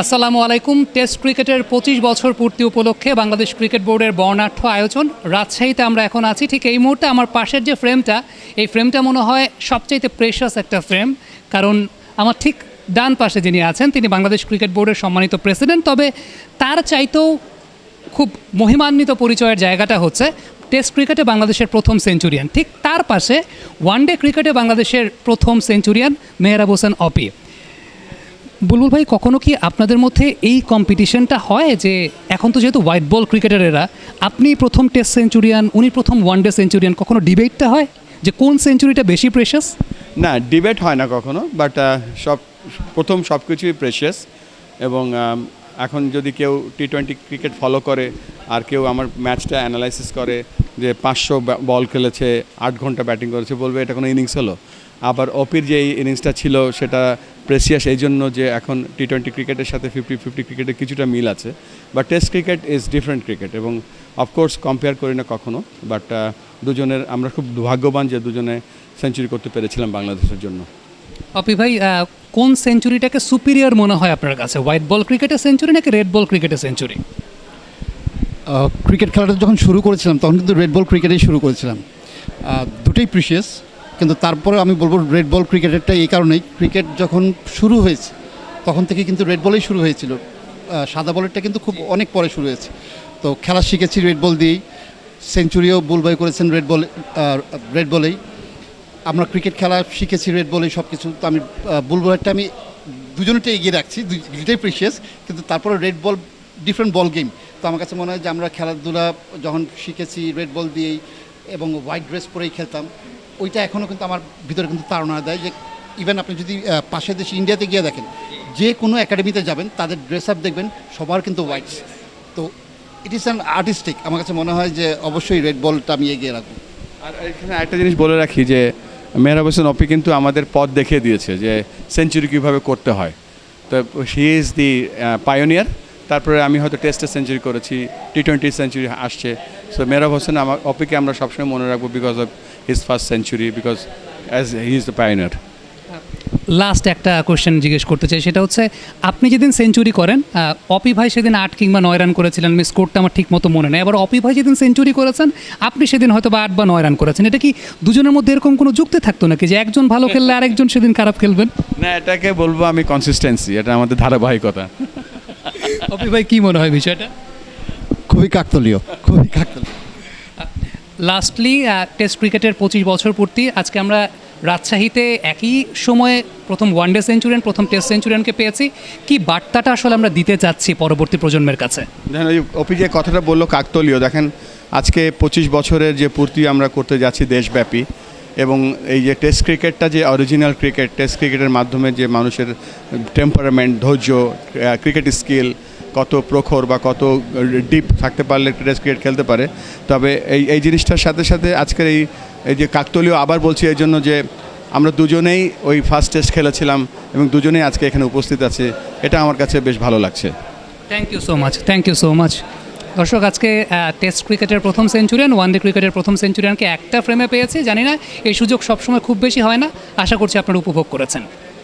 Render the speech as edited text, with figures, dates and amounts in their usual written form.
আসসালামু আলাইকুম। টেস্ট ক্রিকেটের 25 বছর পূর্তি উপলক্ষে বাংলাদেশ ক্রিকেট বোর্ডের বর্ণাঢ্য আয়োজন রাজশাহীতে আমরা এখন আছি। ঠিক এই মুহূর্তে আমার পাশের যে ফ্রেমটা, এই ফ্রেমটা মনে হয় সবচাইতে প্রেশাস একটা ফ্রেম, কারণ আমার ঠিক ডান পাশে যিনি আছেন তিনি বাংলাদেশ ক্রিকেট বোর্ডের সম্মানিত প্রেসিডেন্ট। তবে তার চাইতেও খুব মহিমান্বিত পরিচয়ের জায়গাটা হচ্ছে টেস্ট ক্রিকেটে বাংলাদেশের প্রথম সেঞ্চুরিয়ান। ঠিক তার পাশে ওয়ানডে ক্রিকেটে বাংলাদেশের প্রথম সেঞ্চুরিয়ান মেহরাব হোসেন অপি। বুলবুল ভাই, কখনো কি আপনাদের মধ্যে এই কম্পিটিশনটা হয় যে এখন তো যেহেতু হোয়াইট বল ক্রিকেটার এরা, আপনি প্রথম টেস্ট সেঞ্চুরিয়ান, উনি প্রথম ওয়ানডে সেঞ্চুরিয়ান, কখনো ডিবেটটা হয় যে কোন সেঞ্চুরিটা বেশি প্রেশাস? না, ডিবেট হয় না কখনো, বাট প্রথম সব কিছুই প্রেশিয়াস। এবং এখন যদি কেউ টি-20 ক্রিকেট ফলো করে আর কেউ আমার ম্যাচটা অ্যানালাইসিস করে যে 500 বল খেলেছে, 8 ঘন্টা ব্যাটিং করেছে, বলবে এটা কোনো ইনিংস হলো। আবার অপির যে ইনিংসটা ছিল সেটা প্রেসিয়াস এই জন্য যে এখন টি-20 ক্রিকেটের সাথে 50-50 ক্রিকেটের কিছুটা মিল আছে, but test cricket is different cricket. এবং অফকোর্স কম্পেয়ার করি না কখনো, বাট দুজনের আমরা খুব ভাগ্যবান যে দুজনে সেঞ্চুরি করতে পেরেছিলাম বাংলাদেশের জন্য। অপি ভাই, কোন সেঞ্চুরিটাকে সুপিরিয়র মনে হয় আপনার কাছে, হোয়াইট বল ক্রিকেটের সেঞ্চুরি নাকি রেড বল ক্রিকেটের সেঞ্চুরি? ক্রিকেট খেলাটা যখন শুরু করেছিলাম তখন কিন্তু রেড বল ক্রিকেটেই শুরু করেছিলাম। দুটোই প্রিশিয়াস, কিন্তু তারপরে আমি বলবো রেড বল ক্রিকেটেরটা এই কারণেই, ক্রিকেট যখন শুরু হয়েছে তখন থেকে কিন্তু রেড বলেই শুরু হয়েছিল। সাদা বলেরটা কিন্তু খুব অনেক পরে শুরু হয়েছে। তো খেলা শিখেছি রেড বল দিয়েই, সেঞ্চুরিও বুলবাই করেছেন রেড বলেই। আমরা ক্রিকেট খেলা শিখেছি রেড বলেই সব কিছু। তো আমি বুলবুলেরটা আমি দুজনেরটা এগিয়ে রাখছি, দুটোই প্রিশিয়াস, কিন্তু তারপরে red ball different ball game. তো আমার কাছে মনে হয় যে আমরা খেলাধুলা যখন শিখেছি রেড বল দিয়েই এবং হোয়াইট ড্রেস পরেই খেলতাম, ওইটা এখনও কিন্তু আমার ভিতরে কিন্তু তাড়না দেয় যে ইভেন আপনি যদি পাশের দেশে ইন্ডিয়াতে গিয়ে দেখেন, যে কোনো একাডেমিতে যাবেন তাদের ড্রেস আপ দেখবেন সবার কিন্তু হোয়াইট। তো ইট ইজ অ্যান আর্টিস্টিক। আমার কাছে মনে হয় যে অবশ্যই রেড বলটা আমি এগিয়ে রাখবো। আর এখানে একটা জিনিস বলে রাখি যে মেহরাব হোসেন অপি কিন্তু আমাদের পথ দেখিয়ে দিয়েছে যে সেঞ্চুরি কীভাবে করতে হয়। তো হি ইজ দি পায়োনিয়ার। তারপরে আমি হয়তো টেস্টে সেঞ্চুরি করেছি, টি-20 সেঞ্চুরি আসছে। সো মেহরাব হোসেন অপিকে আমরা সবসময় মনে রাখবো because of his first century, because as he is the pioneer. Last একটা কোয়েশ্চেন জিজ্ঞেস করতে চাই, সেটা হচ্ছে আপনি যেদিন সেঞ্চুরি করেন, অপি ভাই সেদিন 8 কিংবা 9 রান করেছিলেন, আমি স্কোরটা আমার ঠিক মতো মনে নেই। এবার অপি ভাই যেদিন সেঞ্চুরি করেছেন, আপনি সেদিন হয়তো বা 8 বা 9 রান করেছেন। এটা কি দুজনের মধ্যে এরকম কোনো যুক্তি থাকতো নাকি যে একজন ভালো খেললে আরেকজন সেদিন খারাপ খেলবেন? না, এটাকে বলবো আমি কনসিস্টেন্সি, এটা আমাদের ধারাবাহিকতা। অপি ভাই, কী মনে হয় বিষয়টা? খুবই কাকতালীয়, খুবই কাকতালীয়। লাস্টলি, টেস্ট ক্রিকেটের 25 বছর পূর্তি, আজকে আমরা রাজশাহীতে একই সময়ে প্রথম ওয়ানডে সেঞ্চুরিয়ান, প্রথম টেস্ট সেঞ্চুরিয়ানকে পেয়েছি। কি বার্তাটা আসলে আমরা দিতে চাচ্ছি পরবর্তী প্রজন্মের কাছে? দেখেন, ওই অপি যে কথাটা বললো কাকতালীয়, দেখেন আজকে 25 বছরের যে পূর্তি আমরা করতে যাচ্ছি দেশব্যাপী, এবং এই যে টেস্ট ক্রিকেটটা যে অরিজিনাল ক্রিকেট, টেস্ট ক্রিকেটের মাধ্যমে যে মানুষের টেম্পারামেন্ট, ধৈর্য, ক্রিকেট স্কিল কত প্রখর বা কত ডিপ থাকতে পারলে টেস্ট ক্রিকেট খেলতে পারে। তবে এই জিনিসটার সাথে সাথে আজকের এই যে কাকতালীয়, আবার বলছি এই জন্য যে আমরা দুজনেই ওই ফার্স্ট টেস্ট খেলেছিলাম এবং দুজনেই আজকে এখানে উপস্থিত আছে, এটা আমার কাছে বেশ ভালো লাগছে। Thank you so much, thank you so much. দর্শক, আজকে টেস্ট ক্রিকেটের প্রথম সেঞ্চুরিয়ান, ওয়ানডে ক্রিকেটের প্রথম সেঞ্চুরিয়ানকে একটা ফ্রেমে পেয়েছি। জানি না এই সুযোগ সবসময় খুব বেশি হয় না, আশা করছি আপনারা উপভোগ করেছেন।